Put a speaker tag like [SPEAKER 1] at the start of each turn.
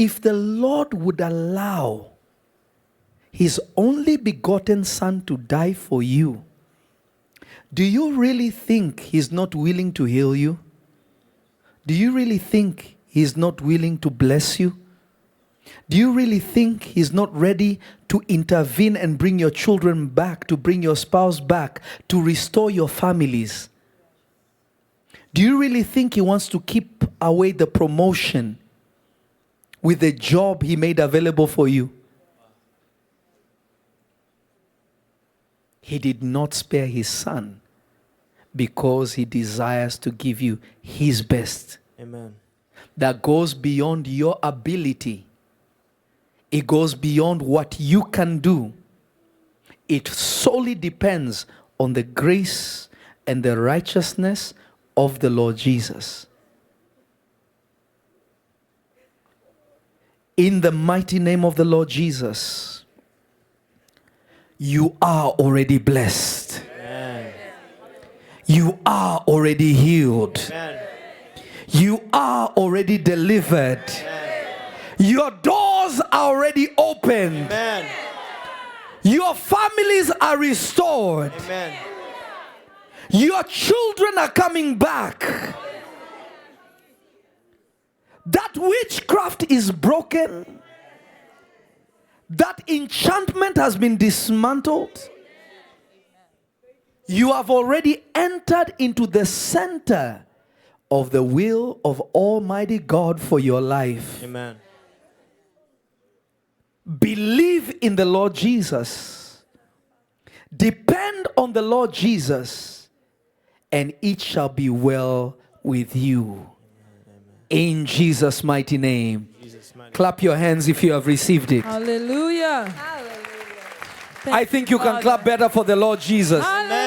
[SPEAKER 1] if the Lord would allow His only begotten Son to die for you, do you really think He's not willing to heal you? Do you really think He's not willing to bless you? Do you really think He's not ready to intervene and bring your children back, to bring your spouse back, to restore your families? Do you really think He wants to keep away the promotion with the job He made available for you? He did not spare His Son because He desires to give you His best.
[SPEAKER 2] Amen.
[SPEAKER 1] That goes beyond your ability. It goes beyond what you can do. It solely depends on the grace and the righteousness of the Lord Jesus. In the mighty name of the Lord Jesus, you are already blessed.
[SPEAKER 2] Amen.
[SPEAKER 1] You are already healed.
[SPEAKER 2] Amen.
[SPEAKER 1] You are already delivered.
[SPEAKER 2] Amen.
[SPEAKER 1] Your doors are already opened.
[SPEAKER 2] Amen.
[SPEAKER 1] Your families are restored.
[SPEAKER 2] Amen.
[SPEAKER 1] Your children are coming back. That witchcraft is broken. That enchantment has been dismantled. You have already entered into the center of the will of Almighty God for your life.
[SPEAKER 2] Amen.
[SPEAKER 1] Believe in the Lord Jesus. Depend on the Lord Jesus, and it shall be well with you. In Jesus' mighty name. Clap your hands if you have received it.
[SPEAKER 3] Hallelujah.
[SPEAKER 1] I think you can clap better for the Lord Jesus.
[SPEAKER 3] Hallelujah.